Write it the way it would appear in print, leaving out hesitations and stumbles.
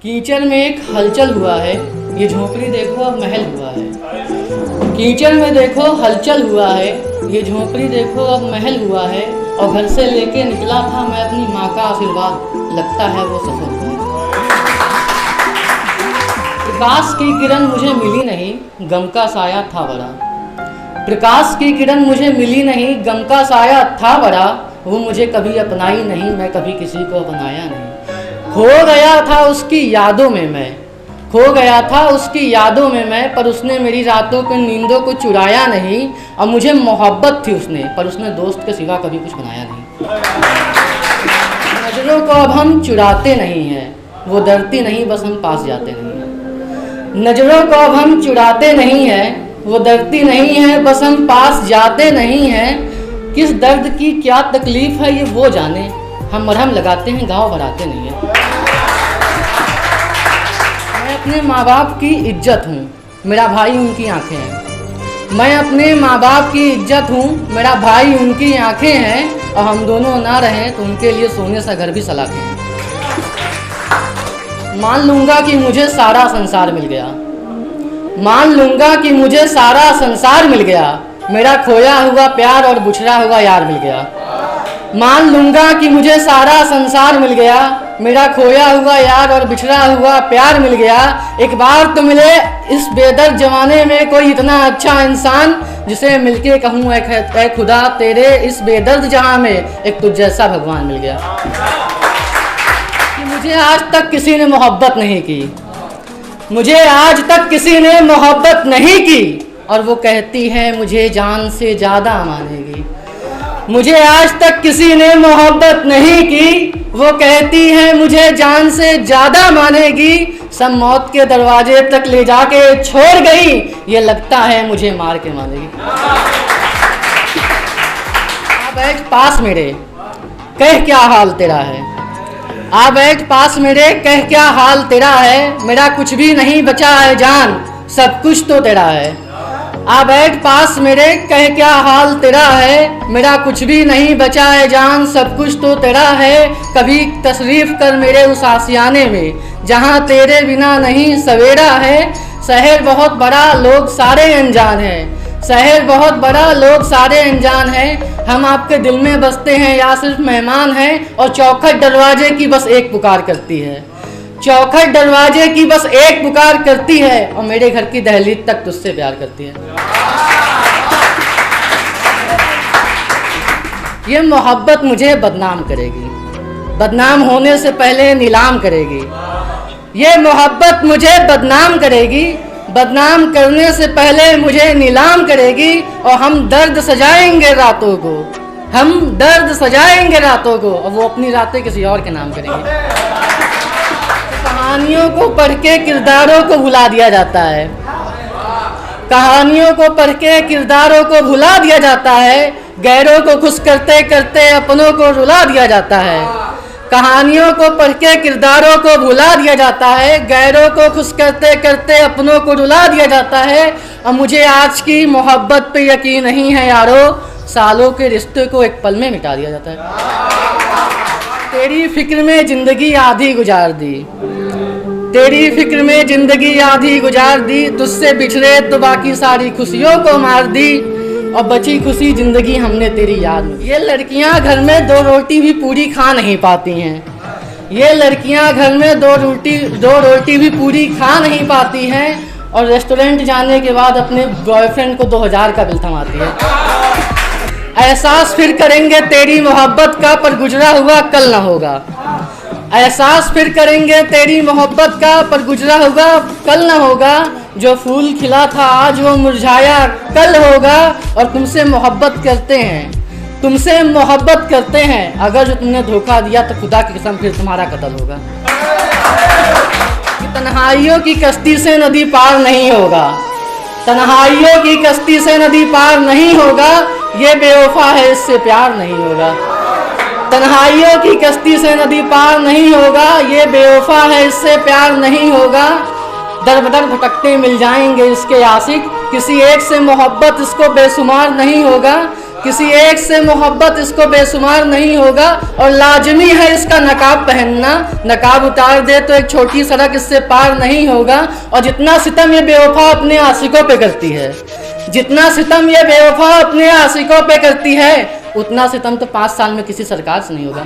कीचड़ में एक हलचल हुआ है, ये झोंपड़ी देखो अब महल हुआ है। कीचड़ में देखो हलचल हुआ है, ये झोंपड़ी देखो अब महल हुआ है। और घर से लेके निकला था मैं अपनी माँ का आशीर्वाद, लगता है वो सफल हुआ। प्रकाश की किरण मुझे मिली नहीं, गम का साया था बड़ा। प्रकाश की किरण मुझे मिली नहीं, गम का साया था बड़ा। वो मुझे कभी अपनाई नहीं, मैं कभी किसी को अपनाया नहीं। खो गया था उसकी यादों में मैं, खो गया था उसकी यादों में मैं, पर उसने मेरी रातों की नींदों को चुराया नहीं। और मुझे मोहब्बत थी उसने, पर उसने दोस्त के सिवा कभी कुछ बनाया नहीं। नजरों को अब हम चुराते नहीं हैं, वो डरती नहीं बस हम पास जाते नहीं हैं। नजरों को अब हम चुराते नहीं हैं, वो डरती नहीं है बस हम पास जाते नहीं हैं। किस दर्द की क्या तकलीफ है ये वो जाने, हम मरहम लगाते हैं घाव भराते नहीं हैं। मैं अपने माँ बाप की इज्जत हूँ, मेरा भाई उनकी आंखें हैं। मैं अपने माँ बाप की इज्जत हूँ, मेरा भाई उनकी आंखें हैं। और हम दोनों ना रहें तो उनके लिए सोने सा घर भी सलाखें हैं। मान लूँगा कि मुझे सारा संसार मिल गया, मान लूँगा कि मुझे सारा संसार मिल गया। मेरा खोया हुआ प्यार और बुछड़ा हुआ यार मिल गया। मान लूँगा कि मुझे सारा संसार मिल गया, मेरा खोया हुआ यार और बिछड़ा हुआ प्यार मिल गया। एक बार तो मिले इस बेदर्द जमाने में कोई इतना अच्छा इंसान, जिसे मिलके कहूँ ऐ खुदा तेरे इस बेदर्द जहाँ में एक तुझ जैसा भगवान मिल गया। कि मुझे आज तक किसी ने मोहब्बत नहीं की, मुझे आज तक किसी ने मोहब्बत नहीं की। और वो कहती है मुझे जान से ज़्यादा मानेगी। मुझे आज तक किसी ने मोहब्बत नहीं की, वो कहती है मुझे जान से ज़्यादा मानेगी। सब मौत के दरवाजे तक ले जाके छोड़ गई, ये लगता है मुझे मार के मानेगी। आ बैठ पास मेरे, कह क्या हाल तेरा है। आ बैठ पास मेरे, कह क्या हाल तेरा है। मेरा कुछ भी नहीं बचा है जान, सब कुछ तो तेरा है। आ बैठ पास मेरे, कह क्या हाल तेरा है। मेरा कुछ भी नहीं बचा है जान, सब कुछ तो तेरा है। कभी तशरीफ़ कर मेरे उस आशियाने में, जहाँ तेरे बिना नहीं सवेरा है। शहर बहुत बड़ा लोग सारे अनजान हैं, शहर बहुत बड़ा लोग सारे अनजान हैं। हम आपके दिल में बसते हैं या सिर्फ मेहमान हैं। और चौखट दरवाजे की बस एक पुकार करती है, चौखट दरवाजे की बस एक पुकार करती है। और मेरे घर की दहलीज तक तुझसे प्यार करती है। ये मोहब्बत मुझे बदनाम करेगी, बदनाम होने से पहले नीलाम करेगी। ये मोहब्बत मुझे बदनाम करेगी, बदनाम करने से पहले मुझे नीलाम करेगी। और हम दर्द सजाएंगे रातों को, हम दर्द सजाएंगे रातों को। और वो अपनी रातें किसी और के नाम करेंगे। कहानियों को पढ़ के किरदारों को भुला दिया जाता है, कहानियों को पढ़ के किरदारों को भुला दिया जाता है। गैरों को खुश करते करते अपनों को रुला दिया जाता है। कहानियों को पढ़ के किरदारों को भुला दिया जाता है। गैरों को खुश करते करते अपनों को रुला दिया जाता है। और मुझे आज की मोहब्बत पे यकीन नहीं है यारो, सालों के रिश्ते को एक पल में मिटा दिया जाता है। तेरी फिक्र में ज़िंदगी आधी गुजार दी, तेरी फिक्र में ज़िंदगी आधी गुजार दी। तुझसे बिछड़े तो बाकी सारी खुशियों को मार दी। और बची खुशी ज़िंदगी हमने तेरी याद में। ये लड़कियां घर में दो रोटी भी पूरी खा नहीं पाती हैं, ये लड़कियां घर में दो रोटी भी पूरी खा नहीं पाती हैं। और रेस्टोरेंट जाने के बाद अपने बॉयफ्रेंड को 2000 का बिल थमाती है। एहसास फिर करेंगे तेरी मोहब्बत का, पर गुजरा हुआ कल ना होगा। एहसास फिर करेंगे तेरी मोहब्बत का, पर गुजरा हुआ कल ना होगा। जो फूल खिला था आज वो मुरझाया कल होगा। और तुमसे मोहब्बत करते हैं, तुमसे मोहब्बत करते हैं। अगर जो तुमने धोखा दिया तो खुदा की कसम फिर तुम्हारा कत्ल होगा। तन्हाइयों की कश्ती से नदी पार नहीं होगा, तन्हाइयों की कश्ती से नदी पार नहीं होगा। ये बेवफा है इससे प्यार नहीं होगा। तन्हाइयों की कश्ती से नदी पार नहीं होगा, ये बेवफा है इससे प्यार नहीं होगा। दर बदर भटकते मिल जाएंगे इसके आशिक, किसी एक से मोहब्बत इसको बेशुमार नहीं होगा। किसी एक से मोहब्बत इसको बेशुमार नहीं होगा और लाजमी है इसका नकाब पहनना। नकाब उतार दे तो एक छोटी सड़क इससे पार नहीं होगा। और जितना सितम ये बेवफा अपने आशिकों पे करती है, जितना सितम ये बेवफा अपने आशिकों पे करती है, उतना सितम तो 5 साल में किसी सरकार से नहीं होगा।